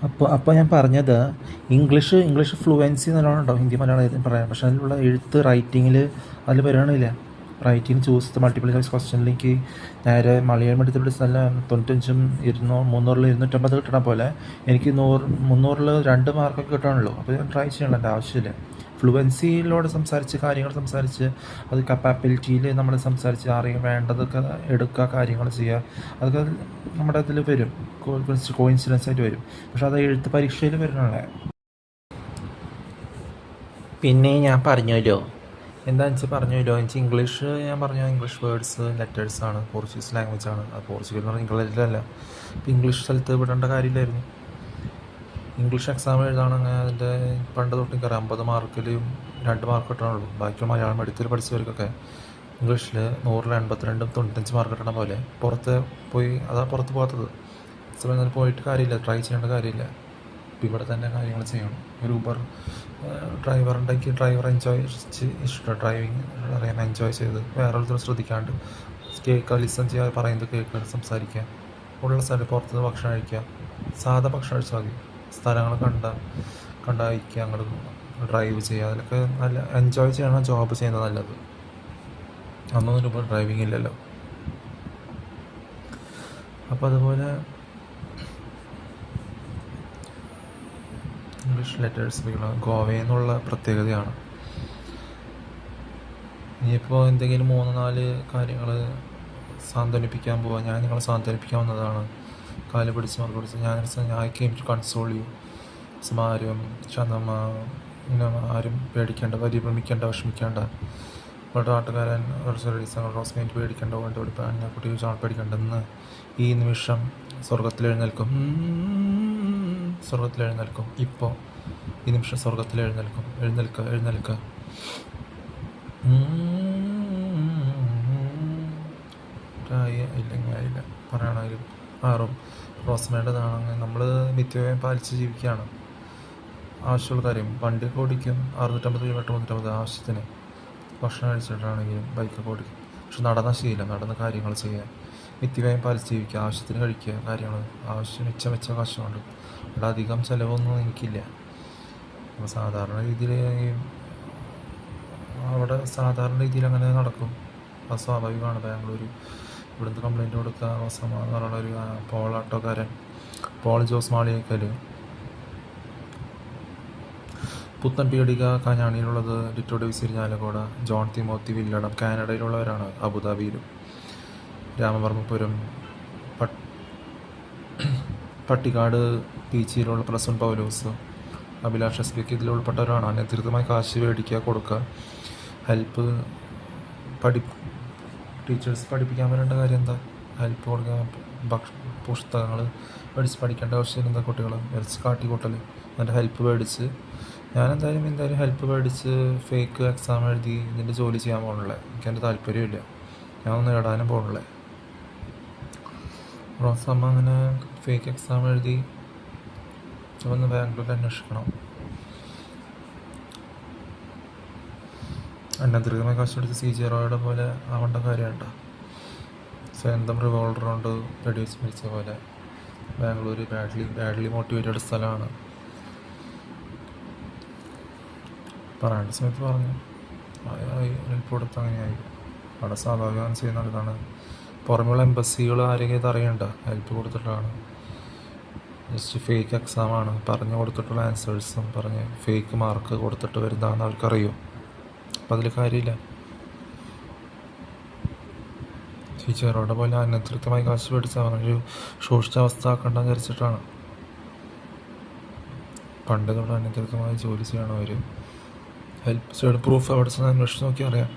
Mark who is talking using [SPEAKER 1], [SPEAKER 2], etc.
[SPEAKER 1] അപ്പോൾ ഞാൻ പറഞ്ഞത് ഇംഗ്ലീഷ് ഫ്ലുവൻസി നല്ലോണം ഉണ്ടാവും, ഹിന്ദി മലയാളം പറയാം. പക്ഷേ അതിലുള്ള എഴുത്ത് റൈറ്റിങ്ങിൽ അതിൽ വരണില്ല. റൈറ്റിംഗ് ചൂസ് മൾട്ടിപ്പിൾ ചോയ്സ് ക്വസ്റ്റ്യനിലേക്ക് നേരെ മലയാളം എടുത്ത് പിടിച്ച് നല്ല 95ഉം 300 250 കിട്ടണ പോലെ എനിക്ക് 300 2 മാർക്കൊക്കെ കിട്ടണമല്ലോ. അപ്പോൾ ഞാൻ ട്രൈ ചെയ്യണം, എൻ്റെ ആവശ്യമില്ല. ഫ്ലുവൻസിയിലൂടെ സംസാരിച്ച് കാര്യങ്ങൾ സംസാരിച്ച് അത് കപ്പാബിലിറ്റിയിൽ നമ്മൾ സംസാരിച്ച് അറിയാൻ വേണ്ടതൊക്കെ എടുക്കുക, കാര്യങ്ങൾ ചെയ്യുക, അതൊക്കെ നമ്മുടെ ഇതിൽ വരും, കോയിൻസിഡൻസ് ആയിട്ട് വരും. പക്ഷെ അത് എഴുത്ത് പരീക്ഷയിൽ വരണല്ലേ. പിന്നെ ഞാൻ പറഞ്ഞല്ലോ, എന്താണെന്ന് വെച്ചാൽ പറഞ്ഞല്ലോ, എനിക്ക് ഇംഗ്ലീഷ് ഞാൻ പറഞ്ഞു, ഇംഗ്ലീഷ് വേർഡ്സ് ലെറ്റേഴ്സാണ്, പോർച്ചുഗീസ് ലാംഗ്വേജാണ്. അത് പോർച്ചുഗൽ എന്ന് പറഞ്ഞാൽ ഇംഗ്ലണ്ടിലല്ല. അപ്പോൾ ഇംഗ്ലീഷ് സ്ഥലത്ത് വിടേണ്ട കാര്യമില്ലായിരുന്നു. ഇംഗ്ലീഷ് എക്സാം എഴുതാണെങ്കിൽ അതിൻ്റെ പണ്ട് തൊട്ട് എനിക്കറിയാം 50 മാർക്കിലും 2 മാർക്ക് കിട്ടണുള്ളൂ. ബാക്കിയുള്ള മലയാളം മെഡിക്കൽ പഠിച്ചവർക്കൊക്കെ ഇംഗ്ലീഷിൽ 100-ൽ 82 95 മാർക്ക് കിട്ടണ പോലെ പുറത്ത് പോയി, അതാണ് പുറത്ത് പോകാത്തത്. സമയം പോയിട്ട് കാര്യമില്ല, ട്രൈ ചെയ്യേണ്ട കാര്യമില്ല. ഇവിടെ തന്നെ കാര്യങ്ങൾ ചെയ്യണം. ഒരു ഊബർ ഡ്രൈവറുണ്ടെങ്കിൽ ഡ്രൈവർ എൻജോയ് ഇഷ്ടം, ഡ്രൈവിങ് അറിയാൻ എൻജോയ് ചെയ്ത് വേറൊരുത്തരും ശ്രദ്ധിക്കാണ്ട് കേൾക്കുക, ലിസൺ ചെയ്യാതെ പറയുന്നത് കേൾക്കുക, സംസാരിക്കുക, ഉള്ള സ്ഥലം പുറത്തുനിന്ന് ഭക്ഷണം കഴിക്കുക, സാധാ ഭക്ഷണം കഴിച്ചാൽ മതി. സ്ഥലങ്ങൾ കണ്ടയക്കുക, അങ്ങോട്ട് ഡ്രൈവ് ചെയ്യുക, അതിലൊക്കെ നല്ല എൻജോയ് ചെയ്യണം. ജോബ് ചെയ്യുന്നത് നല്ലത്. അന്നൊന്നും ഇപ്പോൾ ഡ്രൈവിംഗ് ഇല്ലല്ലോ. അപ്പോൾ അതുപോലെ ഇംഗ്ലീഷ് ലെറ്റേഴ്സ് ഗോവയിൽ നിന്നുള്ള പ്രത്യേകതയാണ്. ഇനിയിപ്പോൾ എന്തെങ്കിലും 3-4 കാര്യങ്ങൾ സാന്ത്വനിപ്പിക്കാൻ പോവാം. ഞാൻ നിങ്ങളെ സാന്ത്വനിപ്പിക്കാൻ വന്നതാണ്. കാല് പിടിച്ച് മറു പിടിച്ച് I came to console you. ആരും ആരും പേടിക്കേണ്ട, പരിഭ്രമിക്കേണ്ട, വിഷമിക്കേണ്ട. ഇവിടെ നാട്ടുകാരൻ റോസ്മേറ്റ് പേടിക്കേണ്ട, വേണ്ട ഒരു കുട്ടി പേടിക്കേണ്ടെന്ന് ഈ നിമിഷം സ്വർഗത്തിലെഴുന്നേൽക്കും. ഇപ്പോൾ ഈ നിമിഷം സ്വർഗത്തിലെഴുന്നേൽക്കും. എഴുന്നേൽക്കുക. ഇല്ലെങ്കിൽ ആയില്ല പറയണമെങ്കിലും ആറും റോസ്മേൻ്റെതാണെങ്കിൽ നമ്മൾ നിത്യവും പാലിച്ച് ജീവിക്കുകയാണ്. ആവശ്യമുള്ള കാര്യം വണ്ടിയൊക്കെ ഓടിക്കും, 650 കിലോമീറ്റർ 350 ആവശ്യത്തിന്. ഭക്ഷണം കഴിച്ചിട്ടാണെങ്കിലും ബൈക്കൊക്കെ ഓടിക്കും. പക്ഷെ നടന്ന ശീലം, നടന്ന കാര്യങ്ങൾ ചെയ്യുക, നിത്യവ്യയം പാലിച്ച് ജീവിക്കുക, ആവശ്യത്തിന് കഴിക്കുക, കാര്യങ്ങൾ ആവശ്യം മിച്ച കാശുകൊണ്ട്. ഇവിടെ അധികം ചിലവൊന്നും എനിക്കില്ല. അപ്പോൾ സാധാരണ രീതിയിൽ അവിടെ സാധാരണ രീതിയിൽ അങ്ങനെ നടക്കും. അത് സ്വാഭാവികമാണ്. ബാംഗ്ലൂർ ഇവിടുന്ന് കംപ്ലയിൻറ്റ് കൊടുക്കുക, റോസമ്മ എന്ന് പറയുന്നൊരു പോളാട്ടോക്കാരൻ, പോൾ ജോസ് മാളിയേക്കൽ, പുത്തൻ പീടിക കാഞ്ഞാണിയിലുള്ളത്, Ditto Davis Irinjalakuda, John Timothy Villadam കാനഡയിലുള്ളവരാണ്, അബുദാബിയിലും, രാമവർമ്മപുരം, പട്ടിക്കാട് പീച്ചിയിലുള്ള പ്രസൻ പൗലോസ്, അഭിലാഷ് എസ് പിക്ക് ഇതിൽ ഉൾപ്പെട്ടവരാണ്. അനധികൃതമായി കാശ് മേടിക്കുക, കൊടുക്കുക, ഹെൽപ്പ് ടീച്ചേഴ്സ് പഠിപ്പിക്കാൻ വരേണ്ട കാര്യം എന്താ? ഹെൽപ്പ് കൊടുക്കുക, പുസ്തകങ്ങൾ മേടിച്ച് പഠിക്കേണ്ട ആവശ്യം എന്താ? കുട്ടികൾ വരച്ച് കാട്ടിക്കൂട്ടൽ. എന്നിട്ട് ഹെൽപ്പ് മേടിച്ച് ഞാൻ എന്തായാലും ഹെൽപ്പ് മേടിച്ച് ഫേക്ക് എക്സാം എഴുതി ഇതിൻ്റെ ജോലി ചെയ്യാൻ പോകണല്ലേ. എനിക്കെൻ്റെ താല്പര്യമില്ല, ഞാനൊന്ന് നേടാനും പോകണല്ലേ. റോസമ്മ അങ്ങനെ ഫേക്ക് എക്സാം എഴുതി ഒന്ന് ബാംഗ്ലൂരിൽ അന്വേഷിക്കണം. അനധികൃതമായി കാശ് പിടിച്ച് CJ പോലെ ആവേണ്ട കാര്യമുണ്ട. സ്വന്തം റിവോൾവർ കൊണ്ട് വെടിവെച്ച് മരിച്ച പോലെ. ബാംഗ്ലൂർ ബാഡ്ലി മോട്ടിവേറ്റഡ് സ്ഥലമാണ്. പറയേണ്ട സമയത്ത് പറഞ്ഞു, ഹെൽപ്പ് കൊടുത്ത് അങ്ങനെയായി. അവിടെ സ്വാഭാവികമായി ചെയ്യുന്ന ഇതാണ്. പുറമെയുള്ള എംബസികൾ ആരെങ്കിലും ഇത് അറിയണ്ട, ഹെൽപ്പ് കൊടുത്തിട്ടാണ്. ജസ്റ്റ് ഫേക്ക് എക്സാമാണ് പറഞ്ഞു കൊടുത്തിട്ടുള്ള ആൻസേഴ്സും പറഞ്ഞ് ഫേക്ക് മാർക്ക് കൊടുത്തിട്ട് വരുന്നതാണെന്ന് അവർക്കറിയും. അപ്പം അതിൽ കാര്യമില്ല. ടീച്ചറോടെ പോലെ അനധികൃതമായി കാശ് മേടിച്ച് അവനൊരു ശോഷിച്ച അവസ്ഥ ആക്കണ്ടെന്ന് വിചാരിച്ചിട്ടാണ്. പണ്ട് തൊട്ട് അനധികൃതമായി ജോലി ചെയ്യണം അവർ. ഹെൽപ്പ് പ്രൂഫ് അവിടെ ചെന്ന് അന്വേഷിച്ച് നോക്കി അറിയാം.